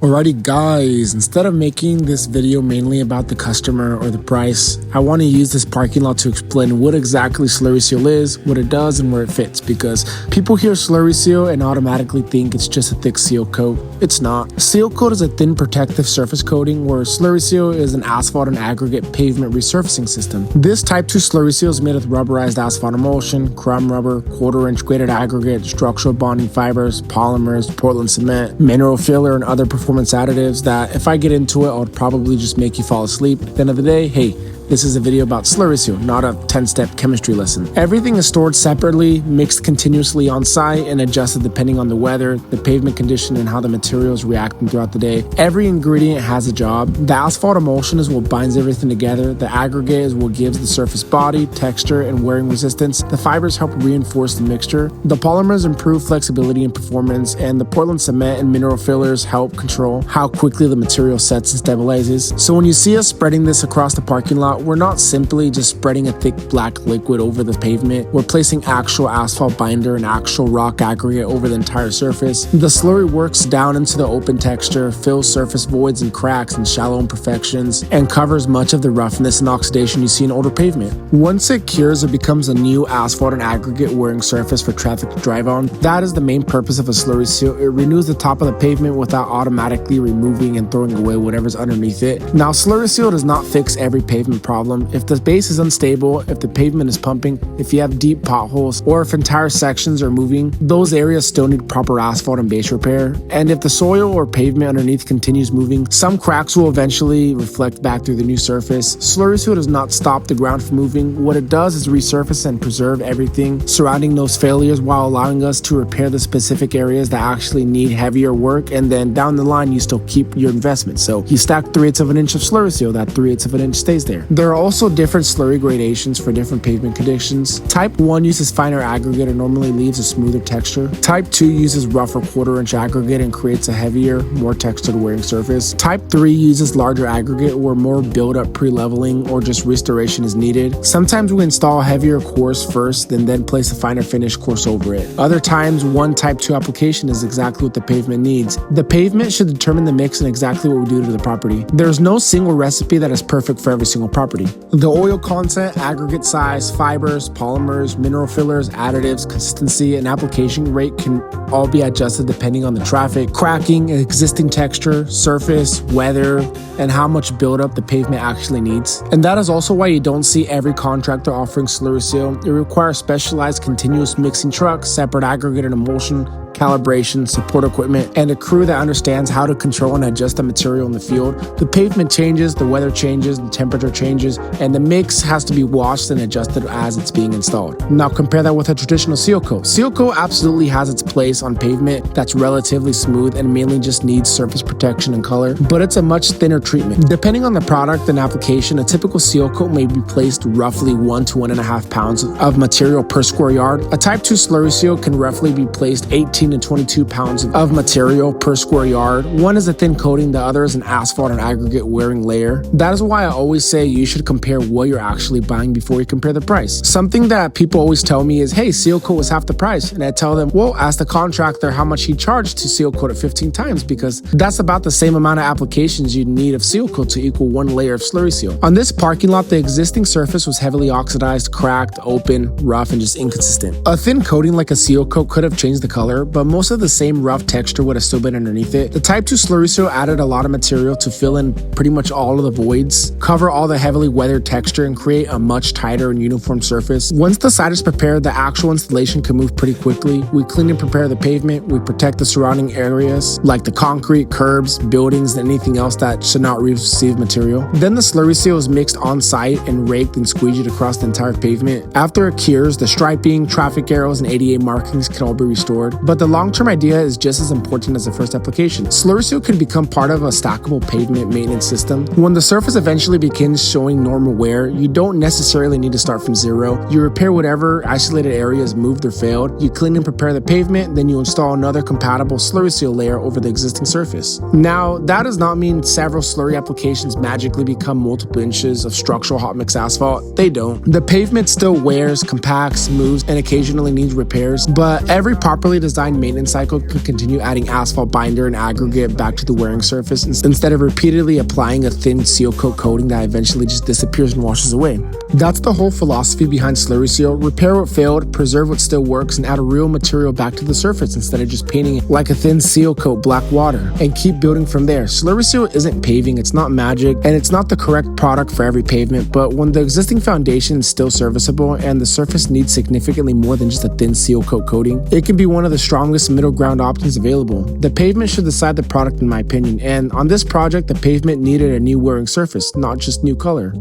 Alrighty guys, instead of making this video mainly about the customer or the price, I want to use this parking lot to explain what exactly Slurry Seal is, what it does, and where it fits, because people hear Slurry Seal and automatically think it's just a thick seal coat. It's not. Sealcoat is a thin protective surface coating, where Slurry Seal is an asphalt-and-aggregate pavement resurfacing system. This Type 2 Slurry Seal is made with rubberized asphalt emulsion, Crumb rubber, quarter-inch graded aggregate, structural bonding fibers, polymers, Portland cement, mineral filler, and other performance additives that if I get into it, I would probably just make you fall asleep. At the end of the day, hey, this is a video about Slurry Seal, not a 10-step chemistry lesson. Everything is stored separately, mixed continuously on site, and adjusted depending on the weather, the pavement condition, and how the material is reacting throughout the day. Every ingredient has a job. The asphalt emulsion is what binds everything together. The aggregate is what gives the surface body, texture, and wearing resistance. The fibers help reinforce the mixture. The polymers improve flexibility and performance, and the Portland cement and mineral fillers help control how quickly the material sets and stabilizes. So when you see us spreading this across the parking lot, we're not simply just spreading a thick black liquid over the pavement. We're placing actual asphalt binder and actual rock aggregate over the entire surface. The slurry works down into the open texture, fills surface voids and cracks and shallow imperfections, and covers much of the roughness and oxidation you see in older pavement. Once it cures, it becomes a new asphalt and aggregate wearing surface for traffic to drive on. That is the main purpose of a Slurry Seal. It renews the top of the pavement without automatically removing and throwing away whatever's underneath it. Now, Slurry Seal does not fix every pavement problem. If the base is unstable, if the pavement is pumping, if you have deep potholes, or if entire sections are moving, those areas still need proper asphalt and base repair. And if the soil or pavement underneath continues moving, some cracks will eventually reflect back through the new surface. Slurry Seal does not stop the ground from moving. What it does is resurface and preserve everything surrounding those failures while allowing us to repair the specific areas that actually need heavier work, and then down the line you still keep your investment. So you stack 3/8 of an inch of Slurry Seal, that 3/8 of an inch stays there. There are also different slurry gradations for different pavement conditions. Type 1 uses finer aggregate and normally leaves a smoother texture. Type 2 uses rougher quarter-inch aggregate and creates a heavier, more textured wearing surface. Type 3 uses larger aggregate where more build-up pre-leveling or just restoration is needed. Sometimes we install a heavier course first and then place a finer finish course over it. Other times, one Type 2 application is exactly what the pavement needs. The pavement should determine the mix and exactly what we do to the property. There's no single recipe that is perfect for every single property. The oil content, aggregate size, fibers, polymers, mineral fillers, additives, consistency, and application rate can all be adjusted depending on the traffic, cracking, existing texture, surface, weather, and how much buildup the pavement actually needs. And that is also why you don't see every contractor offering Slurry Seal. It requires specialized continuous mixing trucks, separate aggregate and emulsion, calibration, support equipment, and a crew that understands how to control and adjust the material in the field. The pavement changes, the weather changes, the temperature changes, and the mix has to be washed and adjusted as it's being installed. Now compare that with a traditional seal coat. Seal coat absolutely has its place on pavement that's relatively smooth and mainly just needs surface protection and color, but it's a much thinner treatment. Depending on the product and application, a typical seal coat may be placed roughly 1 to 1.5 pounds of material per square yard. A Type 2 Slurry Seal can roughly be placed 18 to 22 pounds of material per square yard. One is a thin coating, the other is an asphalt and aggregate wearing layer. That is why I always say you should compare what you're actually buying before you compare the price. Something that people always tell me is, hey, Sealcoat was half the price. And I tell them, well, ask the contractor how much he charged to Sealcoat it 15 times, because that's about the same amount of applications you'd need of Sealcoat to equal 1 layer of Slurry Seal. On this parking lot, the existing surface was heavily oxidized, cracked, open, rough, and just inconsistent. A thin coating like a Sealcoat could have changed the color, but most of the same rough texture would have still been underneath it. The Type 2 Slurry Seal added a lot of material to fill in pretty much all of the voids, cover all the heavily weathered texture, and create a much tighter and uniform surface. Once the site is prepared, the actual installation can move pretty quickly. We clean and prepare the pavement, we protect the surrounding areas like the concrete, curbs, buildings, and anything else that should not receive material. Then the Slurry Seal is mixed on site and raked and squeegeed across the entire pavement. After it cures, the striping, traffic arrows, and ADA markings can all be restored. But the long-term idea is just as important as the first application. Slurry Seal can become part of a stackable pavement maintenance system. When the surface eventually begins showing normal wear, you don't necessarily need to start from zero. You repair whatever isolated areas moved or failed. You clean and prepare the pavement, then you install another compatible Slurry Seal layer over the existing surface. Now, that does not mean several slurry applications magically become multiple inches of structural hot mix asphalt. They don't. The pavement still wears, compacts, moves, and occasionally needs repairs, but every properly designed streamlined maintenance cycle can continue adding asphalt binder and aggregate back to the wearing surface instead of repeatedly applying a thin seal coat coating that eventually just disappears and washes away. That's the whole philosophy behind Slurry Seal: repair what failed, preserve what still works, and add a real material back to the surface instead of just painting it like a thin seal coat black water, and keep building from there. Slurry Seal isn't paving, it's not magic, and it's not the correct product for every pavement, but when the existing foundation is still serviceable and the surface needs significantly more than just a thin seal coat coating, it can be one of the strongest middle ground options available. The pavement should decide the product in my opinion, and on this project the pavement needed a new wearing surface, not just new color.